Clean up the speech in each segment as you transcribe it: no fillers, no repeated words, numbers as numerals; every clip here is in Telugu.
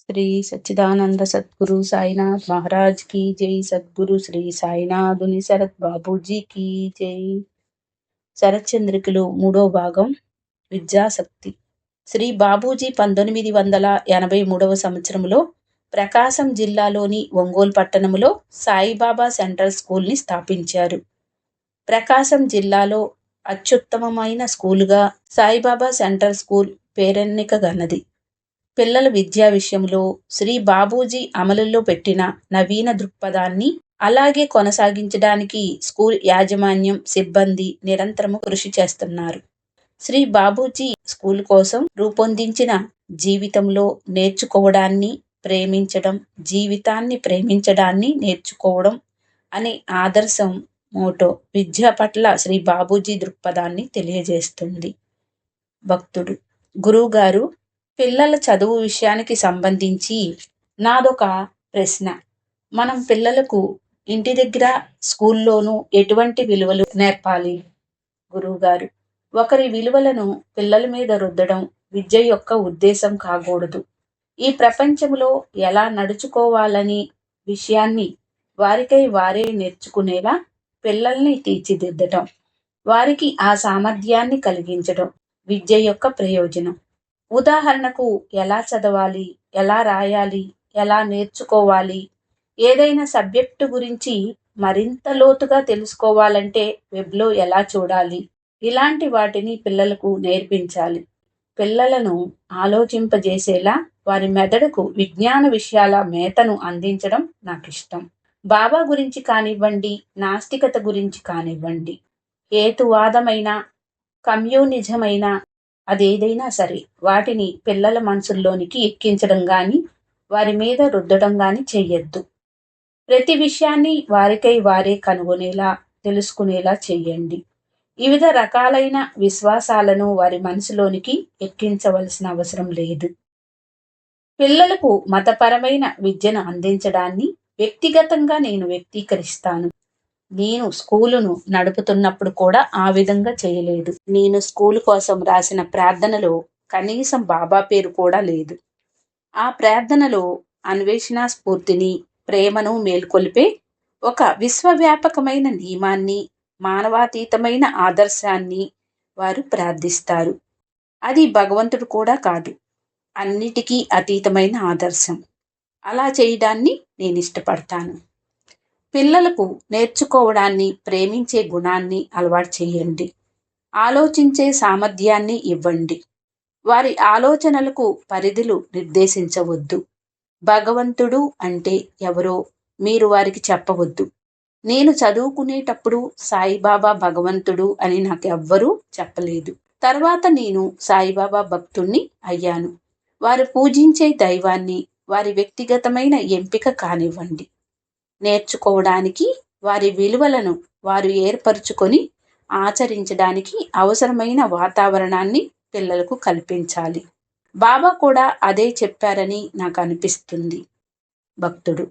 శ్రీ సచ్చిదానంద సద్గురు సాయినాథ్ మహారాజ్ की जय। సద్గురు శ్రీ సాయినాథుని శరత్ బాబూజీ की जय। శరత్చంద్రికలు 3వ భాగం విద్యాశక్తి। శ్రీ బాబూజీ 1983వ సంవత్సరంలో ప్రకాశం జిల్లాలోని ఒంగోలు పట్టణంలో సాయిబాబా సెంట్రల్ స్కూల్ని స్థాపించారు। ప్రకాశం జిల్లాలో అత్యుత్తమమైన స్కూలుగా సాయిబాబా సెంట్రల్ స్కూల్ పేరెన్నికగన్నది। పిల్లల విద్యా విషయంలో శ్రీ బాబూజీ అమలులో పెట్టిన నవీన దృక్పథాన్ని అలాగే కొనసాగించడానికి స్కూల్ యాజమాన్యం సిబ్బంది నిరంతరము కృషి చేస్తున్నారు। శ్రీ బాబూజీ స్కూల్ కోసం రూపొందించిన జీవితంలో నేర్చుకోవడాన్ని ప్రేమించడం, జీవితాన్ని ప్రేమించడాన్ని నేర్చుకోవడం అనే ఆదర్శం మోటో విద్య పట్ల శ్రీ బాబూజీ దృక్పథాన్ని తెలియజేస్తుంది। భక్తుడు: గురువుగారు, పిల్లల చదువు విషయానికి సంబంధించి నాదొక ప్రశ్న। మనం పిల్లలకు ఇంటి దగ్గర స్కూల్లోనూ ఎటువంటి విలువలు నేర్పాలి? గురువుగారు: ఒకరి విలువలను పిల్లల మీద రుద్దడం విద్య యొక్క ఉద్దేశం కాకూడదు। ఈ ప్రపంచంలో ఎలా నడుచుకోవాలని విషయాన్ని వారికై వారే నేర్చుకునేలా పిల్లల్ని తీర్చిదిద్దటం, వారికి ఆ సామర్థ్యాన్ని కలిగించడం విద్య యొక్క ప్రయోజనం। ఉదాహరణకు ఎలా చదవాలి, ఎలా రాయాలి, ఎలా నేర్చుకోవాలి, ఏదైనా సబ్జెక్టు గురించి మరింత లోతుగా తెలుసుకోవాలంటే వెబ్లో ఎలా చూడాలి, ఇలాంటి వాటిని పిల్లలకు నేర్పించాలి। పిల్లలను ఆలోచింపజేసేలా వారి మెదడుకు విజ్ఞాన విషయాల మేతను అందించడం నాకు ఇష్టం। బాబా గురించి కానివ్వండి, నాస్తికత గురించి కానివ్వండి, హేతువాదమైన, కమ్యూనిజమైన, అదేదైనా సరే వాటిని పిల్లల మనసుల్లోనికి ఎక్కించడం కానీ వారి మీద రుద్దడం కానీ చెయ్యొద్దు। ప్రతి విషయాన్ని వారికై వారే కనుగొనేలా తెలుసుకునేలా చెయ్యండి। వివిధ రకాలైన విశ్వాసాలను వారి మనసులోనికి ఎక్కించవలసిన అవసరం లేదు। పిల్లలకు మతపరమైన విద్యను అందించడాన్ని వ్యక్తిగతంగా నేను వ్యక్తీకరిస్తాను। నేను స్కూలును నడుపుతున్నప్పుడు కూడా ఆ విధంగా చేయలేదు। నేను స్కూలు కోసం రాసిన ప్రార్థనలో కనీసం బాబా పేరు కూడా లేదు। ఆ ప్రార్థనలో అన్వేషణ స్ఫూర్తిని, ప్రేమను మేల్కొల్పే ఒక విశ్వవ్యాపకమైన నియమాన్ని, మానవాతీతమైన ఆదర్శాన్ని వారు ప్రార్థిస్తారు। అది భగవంతుడు కూడా కాదు, అన్నిటికీ అతీతమైన ఆదర్శం। అలా చేయడాన్ని నేను ఇష్టపడతాను। పిల్లలకు నేర్చుకోవడాన్ని, ప్రేమించే గుణాన్ని అలవాటు చేయండి। ఆలోచించే సామర్థ్యాన్ని ఇవ్వండి। వారి ఆలోచనలకు పరిధులు నిర్దేశించవద్దు। భగవంతుడు అంటే ఎవరో మీరు వారికి చెప్పవద్దు। నేను చదువుకునేటప్పుడు సాయిబాబా భగవంతుడు అని నాకెవ్వరూ చెప్పలేదు। తర్వాత నేను సాయిబాబా భక్తుణ్ణి అయ్యాను। వారు పూజించే దైవాన్ని వారి వ్యక్తిగతమైన ఎంపిక కానివ్వండి। నేర్చుకోవడానికి, వారి విలువలను వారు ఏర్పరచుకొని ఆచరించడానికి అవసరమైన వాతావరణాన్ని పిల్లలకు కల్పించాలి। బాబా కూడా అదే చెప్పారని నాకు అనిపిస్తుంది। భక్తుడు: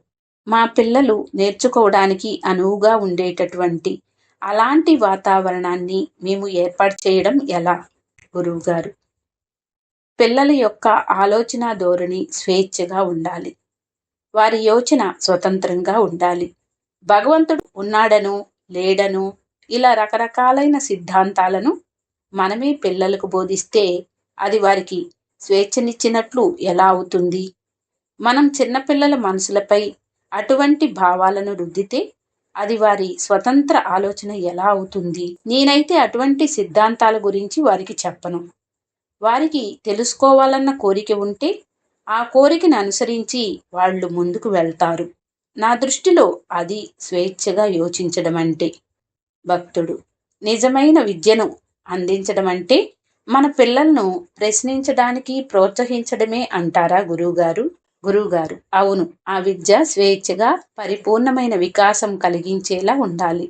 మా పిల్లలు నేర్చుకోవడానికి అనువుగా ఉండేటటువంటి అలాంటి వాతావరణాన్ని మేము ఏర్పాటు చేయడం ఎలా? గురువుగారు: పిల్లల యొక్క ఆలోచన ధోరణి స్వేచ్ఛగా ఉండాలి। వారి యోచన స్వతంత్రంగా ఉండాలి। భగవంతుడు ఉన్నాడను, లేడను, ఇలా రకరకాలైన సిద్ధాంతాలను మనమే పిల్లలకు బోధిస్తే అది వారికి స్వేచ్ఛనిచ్చినట్లు ఎలా అవుతుంది? మనం చిన్నపిల్లల మనసులపై అటువంటి భావాలను రుద్దితే అది వారి స్వతంత్ర ఆలోచన ఎలా అవుతుంది? నేనైతే అటువంటి సిద్ధాంతాల గురించి వారికి చెప్పను। వారికి తెలుసుకోవాలన్న కోరిక ఉంటే ఆ కోరికను అనుసరించి వాళ్ళు ముందుకు వెళ్తారు। నా దృష్టిలో అది స్వేచ్ఛగా యోచించడం అంటే। భక్తుడు: నిజమైన విద్యను అందించడం అంటే మన పిల్లలను ప్రశ్నించడానికి ప్రోత్సహించడమే అంటారా గురువుగారు? గురువుగారు: అవును, ఆ విద్య స్వేచ్ఛగా పరిపూర్ణమైన వికాసం కలిగించేలా ఉండాలి।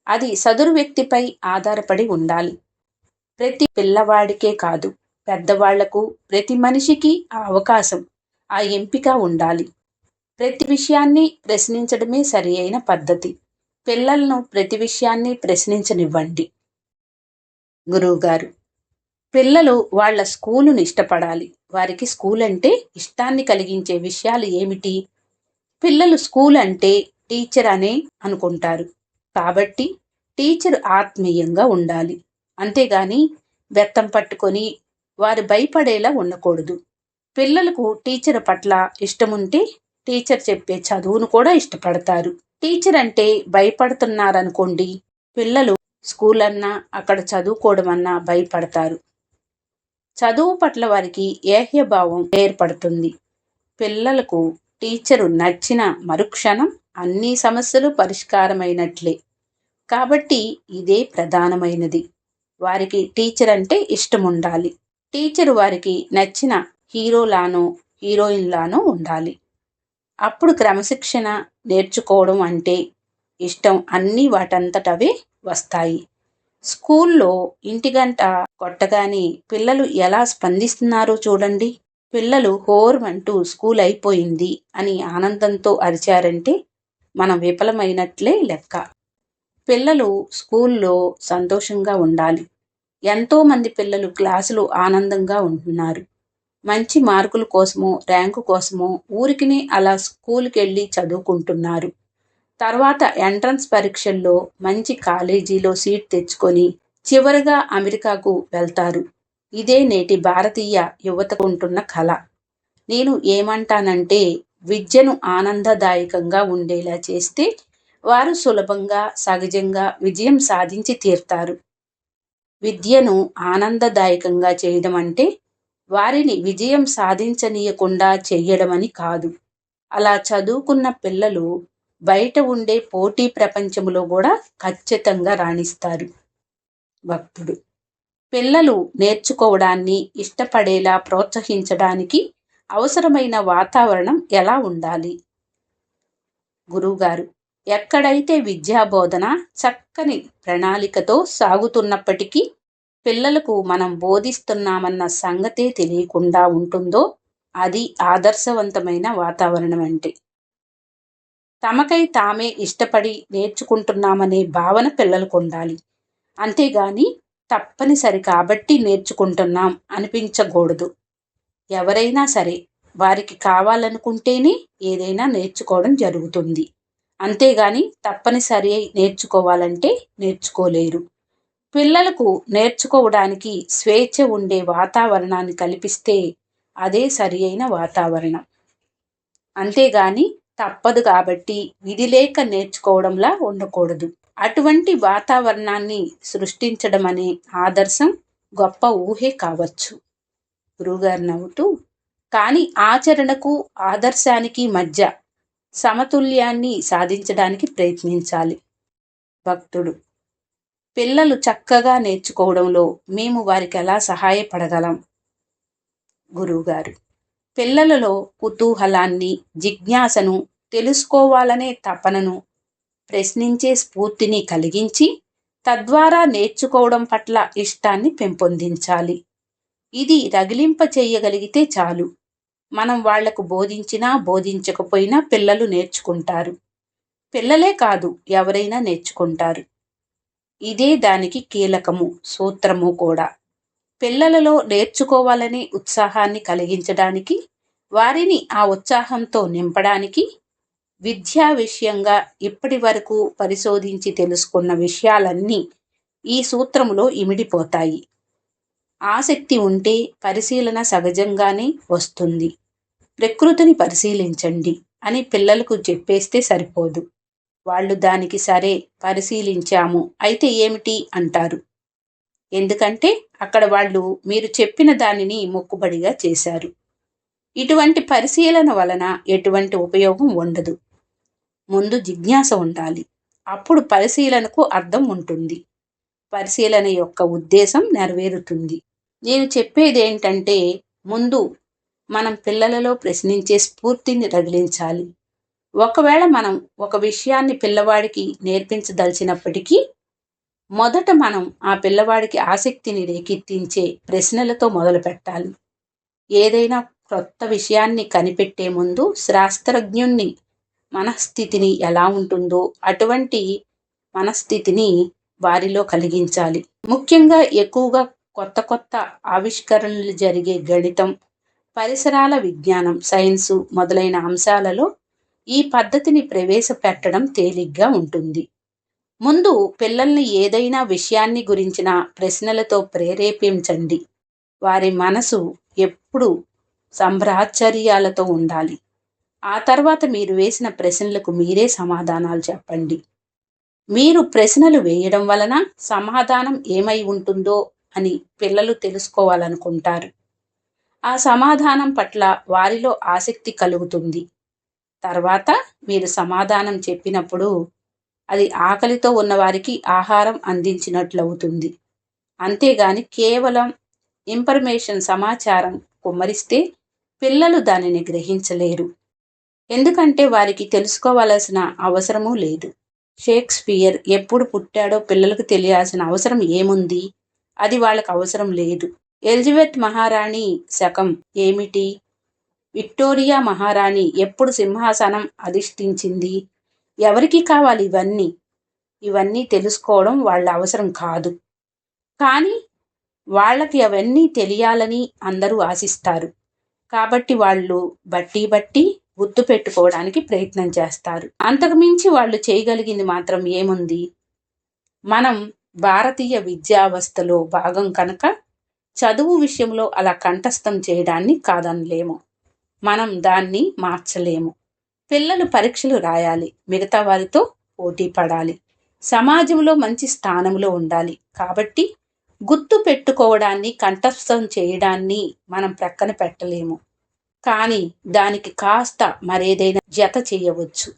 అది సదురు వ్యక్తిపై ఆధారపడి ఉండాలి। ప్రతి పిల్లవాడికే కాదు, పెద్దవాళ్లకు, ప్రతి మనిషికి ఆ అవకాశం, ఆ ఎంపిక ఉండాలి। ప్రతి విషయాన్ని ప్రశ్నించడమే సరి అయిన పద్ధతి। పిల్లలను ప్రతి విషయాన్ని ప్రశ్నించనివ్వండి। గురువుగారు: పిల్లలు వాళ్ళ స్కూలును ఇష్టపడాలి, వారికి స్కూల్ అంటే ఇష్టాన్ని కలిగించే విషయాలు ఏమిటి? పిల్లలు స్కూల్ అంటే టీచర్ అనే అనుకుంటారు. కాబట్టి టీచర్ ఆత్మీయంగా ఉండాలి. అంతేగాని బెత్తం పట్టుకొని వారు భయపడేలా ఉండకూడదు. పిల్లలకు టీచర్ పట్ల ఇష్టముంటే టీచర్ చెప్పే చదువును కూడా ఇష్టపడతారు. టీచర్ అంటే భయపడుతున్నారనుకోండి, పిల్లలు స్కూల్ అన్నా అక్కడ చదువుకోవడం అన్నా భయపడతారు. చదువు పట్ల వారికి ఏహ్యభావం ఏర్పడుతుంది. పిల్లలకు టీచరు నచ్చిన మరుక్షణం అన్ని సమస్యలు పరిష్కారమైనట్లే. కాబట్టి ఇదే ప్రధానమైనది. వారికి టీచర్ అంటే ఇష్టం ఉండాలి. టీచరు వారికి నచ్చిన హీరోలానో హీరోయిన్లానో ఉండాలి. అప్పుడు క్రమశిక్షణ నేర్చుకోవడం అంటే ఇష్టం అన్నీ వాటంతటవే వస్తాయి. స్కూల్లో ఇంటిగంట కొట్టగానే పిల్లలు ఎలా స్పందిస్తున్నారో చూడండి. పిల్లలు హోర్మంటూ స్కూల్ అయిపోయింది అని ఆనందంతో అరిచారంటే మనం విఫలమైనట్లే లెక్క. పిల్లలు స్కూల్లో సంతోషంగా ఉండాలి. ఎంతో మంది పిల్లలు క్లాసులో ఆనందంగా ఉంటున్నారు. మంచి మార్కుల కోసమో ర్యాంకు కోసమో ఊరికినే అలా స్కూల్కి వెళ్ళి చదువుకుంటున్నారు. తర్వాత ఎంట్రన్స్ పరీక్షల్లో మంచి కాలేజీలో సీట్ తెచ్చుకొని చివరిగా అమెరికాకు వెళ్తారు. ఇదే నేటి భారతీయ యువతకు ఉంటున్న కళ. నేను ఏమంటానంటే విద్యను ఆనందదాయకంగా ఉండేలా చేస్తే వారు సులభంగా సహజంగా విజయం సాధించి తీరుతారు. విద్యను ఆనందదాయకంగా చేయడం అంటే వారిని విజయం సాధించనీయకుండా చెయ్యడమని కాదు. అలా చదువుకున్న పిల్లలు బయట ఉండే పోటీ ప్రపంచంలో కూడా ఖచ్చితంగా రాణిస్తారు. భక్తుడు పిల్లలు నేర్చుకోవడాన్ని ఇష్టపడేలా ప్రోత్సహించడానికి అవసరమైన వాతావరణం ఎలా ఉండాలి? గురువుగారు, ఎక్కడైతే విద్యాబోధన చక్కని ప్రణాళికతో సాగుతున్నప్పటికీ పిల్లలకు మనం బోధిస్తున్నామన్న సంగతే తెలియకుండా ఉంటుందో అది ఆదర్శవంతమైన వాతావరణం అంటే. తమకై తామే ఇష్టపడి నేర్చుకుంటున్నామనే భావన పిల్లలకు ఉండాలి. అంతేగాని తప్పనిసరి కాబట్టి నేర్చుకుంటున్నాం అనిపించకూడదు. ఎవరైనా సరే వారికి కావాలనుకుంటేనే ఏదైనా నేర్చుకోవడం జరుగుతుంది. అంతేగాని తప్పనిసరి నేర్చుకోవాలంటే నేర్చుకోలేరు. పిల్లలకు నేర్చుకోవడానికి స్వేచ్ఛ ఉండే వాతావరణాన్ని కల్పిస్తే అదే సరి అయిన వాతావరణం. అంతేగాని తప్పదు కాబట్టి విధి లేక నేర్చుకోవడంలా ఉండకూడదు. అటువంటి వాతావరణాన్ని సృష్టించడం అనే ఆదర్శం గొప్ప ఊహే కావచ్చు. గురువుగారు నవ్వుతూ, కానీ ఆచరణకు ఆదర్శానికి మధ్య సమతుల్యాన్ని సాధించడానికి ప్రయత్నించాలి. భక్తుడు పిల్లలు చక్కగా నేర్చుకోవడంలో మేము వారికి ఎలా సహాయపడగలం? గురువుగారు పిల్లలలో కుతూహలాన్ని, జిజ్ఞాసను, తెలుసుకోవాలనే తపనను, ప్రశ్నించే స్ఫూర్తిని కలిగించి తద్వారా నేర్చుకోవడం పట్ల ఇష్టాన్ని పెంపొందించాలి. ఇది రగిలింప చేయగలిగితే చాలు. మనం వాళ్లకు బోధించినా బోధించకపోయినా పిల్లలు నేర్చుకుంటారు. పిల్లలే కాదు ఎవరైనా నేర్చుకుంటారు. ఇదే దానికి కీలకము సూత్రము కూడా. పిల్లలలో నేర్చుకోవాలనే ఉత్సాహాన్ని కలిగించడానికి, వారిని ఆ ఉత్సాహంతో నింపడానికి విద్యా విషయంగా ఇప్పటి వరకు పరిశోధించి తెలుసుకున్న విషయాలన్నీ ఈ సూత్రములో ఇమిడిపోతాయి. ఆసక్తి ఉంటే పరిశీలన సహజంగానే వస్తుంది. ప్రకృతిని పరిశీలించండి అని పిల్లలకు చెప్పేస్తే సరిపోదు. వాళ్ళు దానికి సరే పరిశీలించాము అయితే ఏమిటి అంటారు. ఎందుకంటే అక్కడ వాళ్ళు మీరు చెప్పిన దానిని మొక్కుబడిగా చేశారు. ఇటువంటి పరిశీలన వలన ఎటువంటి ఉపయోగం ఉండదు. ముందు జిజ్ఞాస ఉండాలి. అప్పుడు పరిశీలనకు అర్థం ఉంటుంది. పరిశీలన యొక్క ఉద్దేశం నెరవేరుతుంది. నేను చెప్పేదేంటంటే ముందు మనం పిల్లలలో ప్రశ్నించే స్ఫూర్తిని రగిలించాలి. ఒకవేళ మనం ఒక విషయాన్ని పిల్లవాడికి నేర్పించదలిచినప్పటికీ మొదట మనం ఆ పిల్లవాడికి ఆసక్తిని రేకెత్తించే ప్రశ్నలతో మొదలు పెట్టాలి. ఏదైనా క్రొత్త విషయాన్ని కనిపెట్టే ముందు శాస్త్రజ్ఞుణ్ణి మనస్థితిని ఎలా ఉంటుందో అటువంటి మనస్థితిని వారిలో కలిగించాలి. ముఖ్యంగా ఎక్కువగా కొత్త కొత్త ఆవిష్కరణలు జరిగే గణితం, పరిసరాల విజ్ఞానం, సైన్సు మొదలైన అంశాలలో ఈ పద్ధతిని ప్రవేశపెట్టడం తేలిగ్గా ఉంటుంది. ముందు పిల్లల్ని ఏదైనా విషయాన్ని గురించిన ప్రశ్నలతో ప్రేరేపించండి. వారి మనసు ఎప్పుడూ సంభ్రాశ్చర్యాలతో ఉండాలి. ఆ తర్వాత మీరు వేసిన ప్రశ్నలకు మీరే సమాధానాలు చెప్పండి. మీరు ప్రశ్నలు వేయడం వలన సమాధానం ఏమై ఉంటుందో అని పిల్లలు తెలుసుకోవాలనుకుంటారు. ఆ సమాధానం పట్ల వారిలో ఆసక్తి కలుగుతుంది. తర్వాత మీరు సమాధానం చెప్పినప్పుడు అది ఆకలితో ఉన్నవారికి ఆహారం అందించినట్లవుతుంది. అంతేగాని కేవలం సమాచారం కుమ్మరిస్తే పిల్లలు దానిని గ్రహించలేరు. ఎందుకంటే వారికి తెలుసుకోవలసిన అవసరమూ లేదు. షేక్స్పియర్ ఎప్పుడు పుట్టాడో పిల్లలకు తెలియాల్సిన అవసరం ఏముంది? అది వాళ్ళకు అవసరం లేదు. ఎలిజబెత్ మహారాణి శకం ఏమిటి? విక్టోరియా మహారాణి ఎప్పుడు సింహాసనం అధిష్ఠించింది? ఎవరికి కావాలి ఇవన్నీ? ఇవన్నీ తెలుసుకోవడం వాళ్ళ అవసరం కాదు. కానీ వాళ్ళకి అవన్నీ తెలియాలని అందరూ ఆశిస్తారు. కాబట్టి వాళ్ళు బట్టి గుర్తు పెట్టుకోవడానికి ప్రయత్నం చేస్తారు. అంతకుమించి వాళ్ళు చేయగలిగింది మాత్రం ఏముంది? మనం భారతీయ విద్యావస్థలో భాగం కనుక చదువు విషయంలో అలా కంఠస్థం చేయడాన్ని కాదనలేము. మనం దాన్ని మార్చలేము. పిల్లలు పరీక్షలు రాయాలి, మిగతా వారితో పోటీ పడాలి, సమాజంలో మంచి స్థానంలో ఉండాలి. కాబట్టి గుర్తు పెట్టుకోవడాన్ని, కంఠస్థం చేయడాన్ని మనం ప్రక్కన పెట్టలేము. కానీ దానికి కాస్త మరేదైనా జత చేయవచ్చు.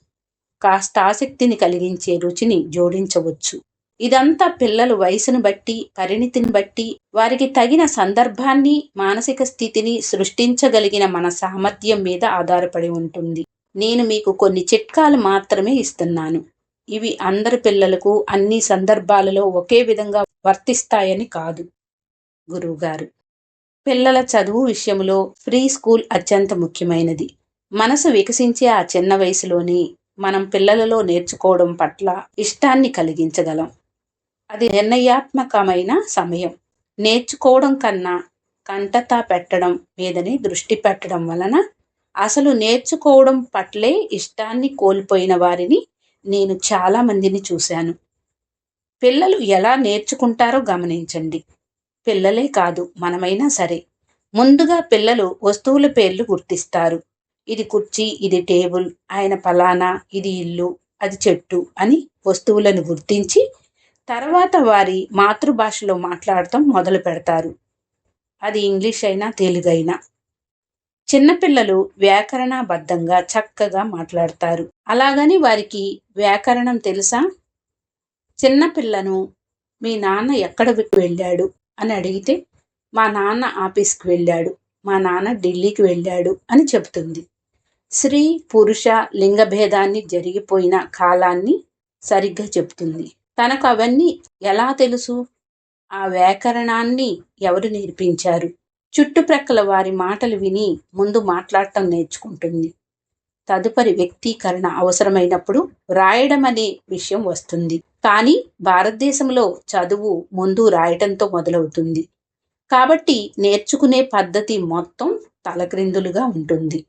కాస్త ఆసక్తిని కలిగించే రుచిని జోడించవచ్చు. ఇదంతా పిల్లలు వయసును బట్టి, పరిణితిని బట్టి, వారికి తగిన సందర్భాన్ని, మానసిక స్థితిని సృష్టించగలిగిన మన సామర్థ్యం మీద ఆధారపడి ఉంటుంది. నేను మీకు కొన్ని చిట్కాలు మాత్రమే ఇస్తున్నాను. ఇవి అందరి పిల్లలకు అన్ని సందర్భాలలో ఒకే విధంగా వర్తిస్తాయని కాదు. గురువుగారు, పిల్లల చదువు విషయంలో ప్రీ స్కూల్ అత్యంత ముఖ్యమైనది. మనసు వికసించే ఆ చిన్న వయసులోని మనం పిల్లలలో నేర్చుకోవడం పట్ల ఇష్టాన్ని కలిగించగలం. అది నిర్ణయాత్మకమైన సమయం. నేర్చుకోవడం కన్నా కంటతా పెట్టడం మీదనే దృష్టి పెట్టడం వలన అసలు నేర్చుకోవడం పట్లే ఇష్టాన్ని కోల్పోయిన వారిని నేను చాలా మందిని చూశాను. పిల్లలు ఎలా నేర్చుకుంటారో గమనించండి. పిల్లలే కాదు, మనమైనా సరే. ముందుగా పిల్లలు వస్తువుల పేర్లు గుర్తిస్తారు. ఇది కుర్చీ, ఇది టేబుల్, ఆయన ఫలానా, ఇది ఇల్లు, అది చెట్టు అని వస్తువులను గుర్తించి తర్వాత వారి మాతృభాషలో మాట్లాడటం మొదలు పెడతారు. అది ఇంగ్లీష్ అయినా తెలుగైనా. చిన్నపిల్లలు వ్యాకరణబద్ధంగా చక్కగా మాట్లాడతారు. అలాగని వారికి వ్యాకరణం తెలుసా? చిన్నపిల్లను మీ నాన్న ఎక్కడికి వెళ్ళాడు అని అడిగితే మా నాన్న ఆఫీస్కి వెళ్ళాడు, మా నాన్న ఢిల్లీకి వెళ్ళాడు అని చెబుతుంది. స్త్రీ పురుష లింగభేదాన్ని జరిగిపోయిన కాలాన్ని సరిగ్గా చెబుతుంది. తనకు అవన్నీ ఎలా తెలుసు? ఆ వ్యాకరణాన్ని ఎవరు నేర్పించారు? చుట్టుప్రక్కల వారి మాటలు విని ముందు మాట్లాడటం నేర్చుకుంటుంది. తదుపరి వ్యక్తీకరణ అవసరమైనప్పుడు రాయడం అనే విషయం వస్తుంది. కానీ భారతదేశంలో చదువు ముందు రాయటంతో మొదలవుతుంది. కాబట్టి నేర్చుకునే పద్ధతి మొత్తం తలక్రిందులుగా ఉంటుంది.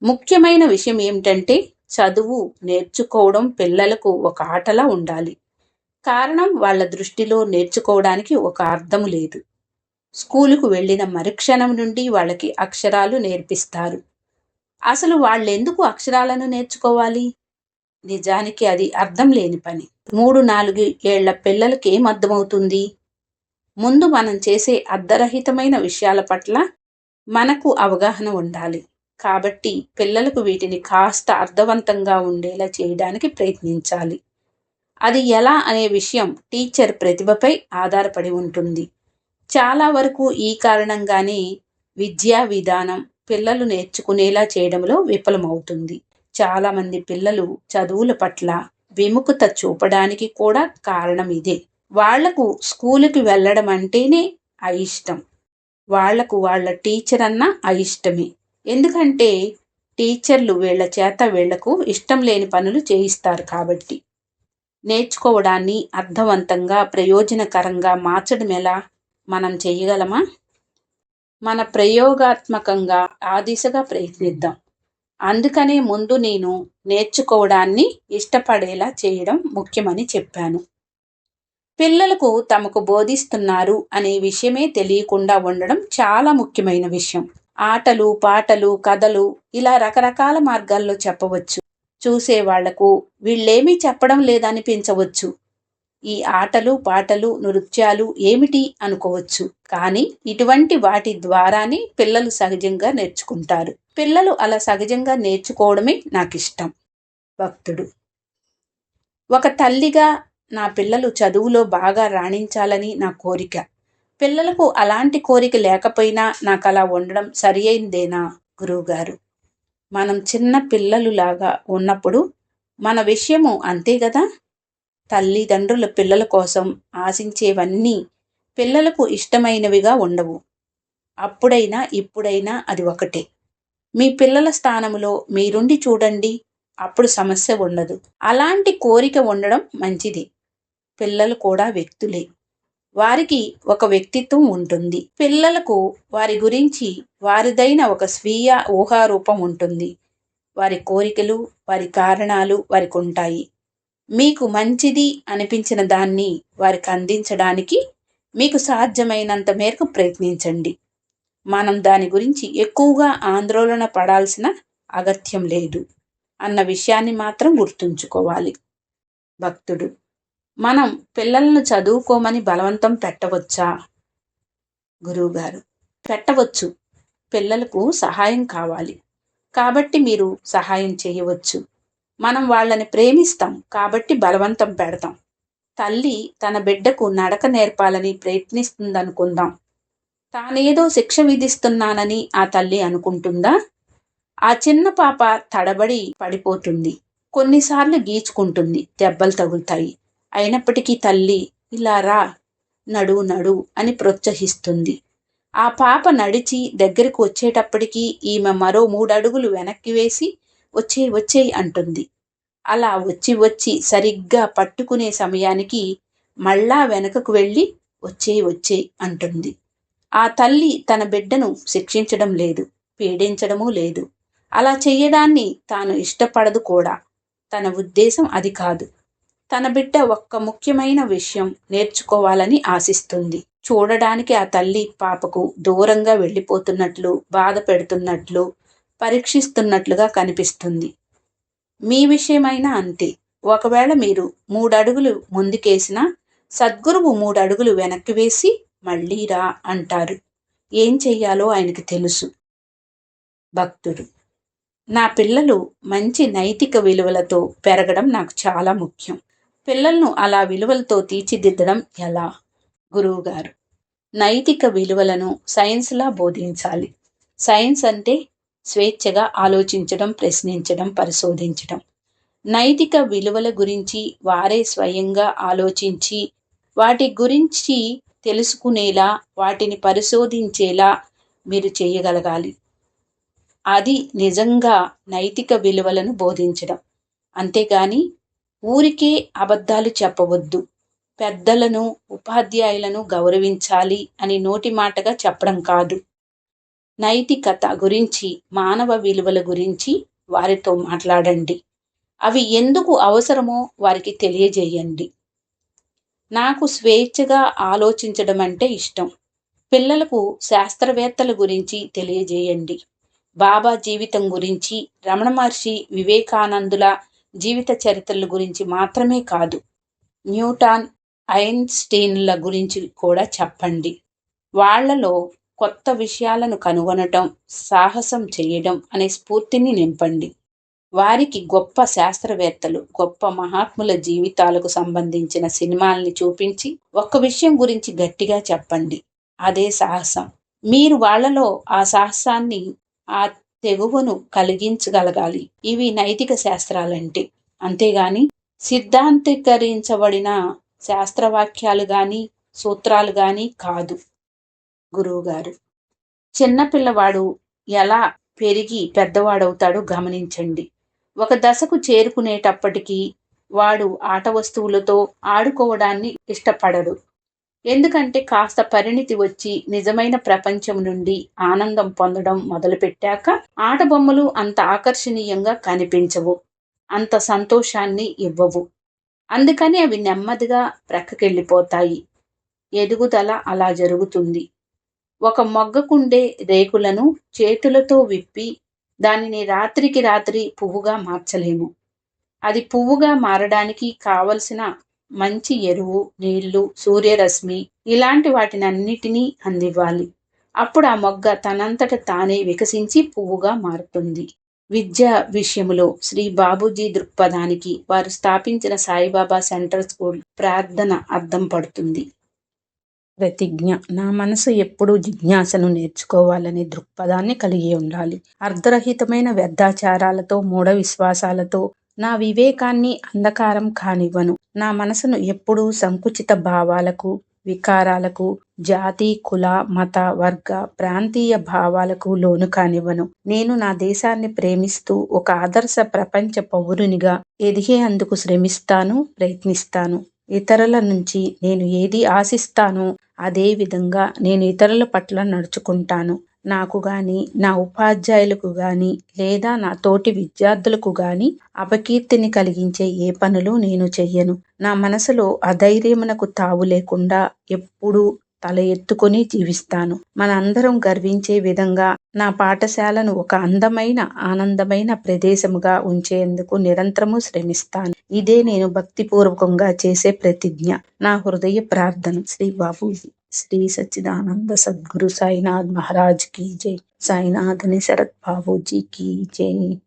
ముఖ్యమైన విషయం ఏమిటంటే చదువు నేర్చుకోవడం పిల్లలకు ఒక ఆటలా ఉండాలి. కారణం వాళ్ళ దృష్టిలో నేర్చుకోవడానికి ఒక అర్థము లేదు. స్కూలుకు వెళ్ళిన మరుక్షణం నుండి వాళ్ళకి అక్షరాలు నేర్పిస్తారు. అసలు వాళ్ళెందుకు అక్షరాలను నేర్చుకోవాలి? నిజానికి అది అర్థం లేని పని. 3-4 ఏళ్ల పిల్లలకి ఏం అర్థమవుతుంది? ముందు మనం చేసే అర్థరహితమైన విషయాల పట్ల మనకు అవగాహన ఉండాలి. కాబట్టి పిల్లలకు వీటిని కాస్త అర్థవంతంగా ఉండేలా చేయడానికి ప్రయత్నించాలి. అది ఎలా అనే విషయం టీచర్ ప్రతిభపై ఆధారపడి ఉంటుంది. చాలా వరకు ఈ కారణంగానే విద్యా విధానం పిల్లలు నేర్చుకునేలా చేయడంలో విఫలమవుతుంది. చాలామంది పిల్లలు చదువుల పట్ల విముఖత చూపడానికి కూడా కారణం ఇదే. వాళ్లకు స్కూలుకి వెళ్ళడం అంటేనే అయిష్టం. వాళ్లకు వాళ్ళ టీచర్ అన్నా అయిష్టమే. ఎందుకంటే టీచర్లు వీళ్ల చేత వీళ్లకు ఇష్టం లేని పనులు చేయిస్తారు కాబట్టి. నేర్చుకోవడాన్ని అర్థవంతంగా ప్రయోజనకరంగా మార్చడం ఎలా? మనం చేయగలమా? మన ప్రయోగాత్మకంగా ఆ దిశగా ప్రయత్నిద్దాం. అందుకనే ముందు నేను నేర్చుకోవడాన్ని ఇష్టపడేలా చేయడం ముఖ్యమని చెప్పాను. పిల్లలకు తమకు బోధిస్తున్నారు అనే విషయమే తెలియకుండా ఉండడం చాలా ముఖ్యమైన విషయం. ఆటలు, పాటలు, కథలు ఇలా రకరకాల మార్గాల్లో చెప్పవచ్చు. చూసేవాళ్లకు వీళ్ళేమీ చెప్పడం లేదనిపించవచ్చు. ఈ ఆటలు, పాటలు, నృత్యాలు ఏమిటి అనుకోవచ్చు. కానీ ఇటువంటి వాటి ద్వారానే పిల్లలు సహజంగా నేర్చుకుంటారు. పిల్లలు అలా సహజంగా నేర్చుకోవడమే నాకిష్టం. భక్తుడు: ఒక తల్లిగా నా పిల్లలు చదువులో బాగా రాణించాలని నా కోరిక. పిల్లలకు అలాంటి కోరిక లేకపోయినా నాకు అలా ఉండడం సరి అయిందేనా? గురువుగారు: మనం చిన్న పిల్లలులాగా ఉన్నప్పుడు మన విషయము అంతే కదా. తల్లిదండ్రుల పిల్లల కోసం ఆశించేవన్నీ పిల్లలకు ఇష్టమైనవిగా ఉండవు. అప్పుడైనా ఇప్పుడైనా అది ఒకటే. మీ పిల్లల స్థానంలో మీరుండి చూడండి, అప్పుడు సమస్య ఉండదు. అలాంటి కోరిక ఉండడం మంచిది. పిల్లలు కూడా వ్యక్తులే. వారికి ఒక వ్యక్తిత్వం ఉంటుంది. పిల్లలకు వారి గురించి వారిదైన ఒక స్వీయ ఊహారూపం ఉంటుంది. వారి కోరికలు, వారి కారణాలు వారికి ఉంటాయి. మీకు మంచిది అనిపించిన దాన్ని వారికి అందించడానికి మీకు సాధ్యమైనంత మేరకు ప్రయత్నించండి. మనం దాని గురించి ఎక్కువగా ఆందోళన పడాల్సిన అగత్యం లేదు అన్న విషయాన్ని మాత్రం గుర్తుంచుకోవాలి. భక్తుడు: మనం పిల్లలను చదువుకోమని బలవంతం పెట్టవచ్చా? గురువుగారు: పెట్టవచ్చు. పిల్లలకు సహాయం కావాలి కాబట్టి మీరు సహాయం చేయవచ్చు. మనం వాళ్ళని ప్రేమిస్తాం కాబట్టి బలవంతం పెడతాం. తల్లి తన బిడ్డకు నడక నేర్పాలని ప్రయత్నిస్తుందనుకుందాం. తానేదో శిక్ష విధిస్తున్నానని ఆ తల్లి అనుకుంటుందా? ఆ చిన్న పాప తడబడి పడిపోతుంది, కొన్నిసార్లు గీచుకుంటుంది, దెబ్బలు తగులుతాయి. అయినప్పటికీ తల్లి ఇలా రా, నడు నడు అని ప్రోత్సహిస్తుంది. ఆ పాప నడిచి దగ్గరికి వచ్చేటప్పటికీ ఈమె మరో 3 అడుగులు వెనక్కి వేసి వచ్చేయ్ వచ్చేయ్ అంటుంది. అలా వచ్చి వచ్చి సరిగ్గా పట్టుకునే సమయానికి మళ్ళా వెనకకు వెళ్ళి వచ్చేయ్ వచ్చేయ్ అంటుంది. ఆ తల్లి తన బిడ్డను శిక్షించడం లేదు, పీడించడమూ లేదు. అలా చెయ్యడాన్ని తాను ఇష్టపడదు కూడా. తన ఉద్దేశం అది కాదు. తన బిడ్డ ఒక్క ముఖ్యమైన విషయం నేర్చుకోవాలని ఆశిస్తుంది. చూడడానికి ఆ తల్లి పాపకు దూరంగా వెళ్ళిపోతున్నట్లు, బాధ పెడుతున్నట్లు, పరీక్షిస్తున్నట్లుగా కనిపిస్తుంది. మీ విషయమైనా అంతే. ఒకవేళ మీరు 3 అడుగులు ముందుకేసినా సద్గురువు 3 అడుగులు వెనక్కి వేసి మళ్ళీ రా అంటారు. ఏం చెయ్యాలో ఆయనకి తెలుసు. భక్తుడు: నా పిల్లలు మంచి నైతిక విలువలతో పెరగడం నాకు చాలా ముఖ్యం. పిల్లలను అలా విలువలతో తీర్చిదిద్దడం ఎలా? గురువుగారు: నైతిక విలువలను సైన్స్లా బోధించాలి. సైన్స్ అంటే స్వేచ్ఛగా ఆలోచించడం, ప్రశ్నించడం, పరిశోధించడం. నైతిక విలువల గురించి వారే స్వయంగా ఆలోచించి వాటి గురించి తెలుసుకునేలా, వాటిని పరిశోధించేలా మీరు చేయగలగాలి. అది నిజంగా నైతిక విలువలను బోధించడం. అంతేగాని ఊరికే అబద్ధాలు చెప్పవద్దు. పెద్దలను, ఉపాధ్యాయులను గౌరవించాలి అని నోటి మాటగా చెప్పడం కాదు. నైతికత గురించి, మానవ విలువల గురించి వారితో మాట్లాడండి. అవి ఎందుకు అవసరమో వారికి తెలియజేయండి. నాకు స్వేచ్ఛగా ఆలోచించడం అంటే ఇష్టం. పిల్లలకు శాస్త్రవేత్తల గురించి తెలియజేయండి. బాబా జీవితం గురించి, రమణ మహర్షి, వివేకానందుల జీవిత చరిత్రల గురించి మాత్రమే కాదు, న్యూటాన్, ఐన్స్టీన్ల గురించి కూడా చెప్పండి. వాళ్లలో కొత్త విషయాలను కనుగొనటం, సాహసం చేయడం అనే స్ఫూర్తిని నింపండి. వారికి గొప్ప శాస్త్రవేత్తలు, గొప్ప మహాత్ముల జీవితాలకు సంబంధించిన సినిమాల్ని చూపించి ఒక్క విషయం గురించి గట్టిగా చెప్పండి. అదే సాహసం. మీరు వాళ్లలో ఆ సాహసాన్ని, ఆ తెగువను కలిగించగలగాలి. ఇవి నైతిక శాస్త్రాలంటే. అంతేగాని సిద్ధాంతీకరించబడిన శాస్త్రవాక్యాలు గాని, సూత్రాలు గాని కాదు. గురువుగారు: చిన్నపిల్లవాడు ఎలా పెరిగి పెద్దవాడవుతాడో గమనించండి. ఒక దశకు చేరుకునేటప్పటికీ వాడు ఆట వస్తువులతో ఆడుకోవడాన్ని ఇష్టపడడు. ఎందుకంటే కాస్త పరిణితి వచ్చి నిజమైన ప్రపంచం నుండి ఆనందం పొందడం మొదలుపెట్టాక ఆట బొమ్మలు అంత ఆకర్షణీయంగా కనిపించవు, అంత సంతోషాన్ని ఇవ్వవు. అందుకని అవి నెమ్మదిగా ప్రక్కకెళ్ళిపోతాయి. ఎదుగుదల అలా జరుగుతుంది. ఒక మొగ్గకుండే రేకులను చేతులతో విప్పి దానిని రాత్రికి రాత్రి పువ్వుగా మార్చలేము. అది పువ్వుగా మారడానికి కావలసిన మంచి ఎరువు, నీళ్లు, సూర్యరశ్మి ఇలాంటి వాటినన్నిటినీ అందివ్వాలి. అప్పుడు ఆ మొగ్గ తనంతట తానే వికసించి పువ్వుగా మారుతుంది. విద్య విషయంలో శ్రీ బాబూజీ దృక్పథానికి వారు స్థాపించిన సాయిబాబా సెంట్రల్ స్కూల్ ప్రార్థన అద్దం పడుతుంది. ప్రతిజ్ఞ: నా మనసు ఎప్పుడూ జిజ్ఞాసను నేర్చుకోవాలనే దృక్పథాన్ని కలిగి ఉండాలి. అర్ధరహితమైన వ్యర్థాచారాలతో, మూఢ విశ్వాసాలతో నా వివేకాన్ని అంధకారం కానివ్వను. నా మనసును ఎప్పుడూ సంకుచిత భావాలకు, వికారాలకు, జాతి, కుల, మత, వర్గ, ప్రాంతీయ భావాలకు లోను కానివ్వను. నేను నా దేశాన్ని ప్రేమిస్తూ ఒక ఆదర్శ ప్రపంచ పౌరునిగా ఎదిగేందుకు శ్రమిస్తాను, ప్రయత్నిస్తాను. ఇతరుల నుంచి నేను ఏది ఆశిస్తానో అదే విధంగా నేను ఇతరుల పట్ల నడుచుకుంటాను. నాకు గాని, నా ఉపాధ్యాయులకు గాని, లేదా నా తోటి విద్యార్థులకు గాని అపకీర్తిని కలిగించే ఏ పనులు నేను చెయ్యను. నా మనసులో అధైర్యమునకు తావు లేకుండా ఎప్పుడూ తల ఎత్తుకొని జీవిస్తాను. మనందరం గర్వించే విధంగా నా పాఠశాలను ఒక అందమైన, ఆనందమైన ప్రదేశముగా ఉంచేందుకు నిరంతరము శ్రమిస్తాను. ఇదే నేను భక్తిపూర్వకంగా చేసే ప్రతిజ్ఞ. నా హృదయ ప్రార్థన. శ్రీ బాబూజీ. శ్రీ సచ్చిదానంద సద్గురు సాయినాథ్ మహారాజ్ కీ జై. సాయినాథ్ అని శరత్ బాబూజీ కీ జై.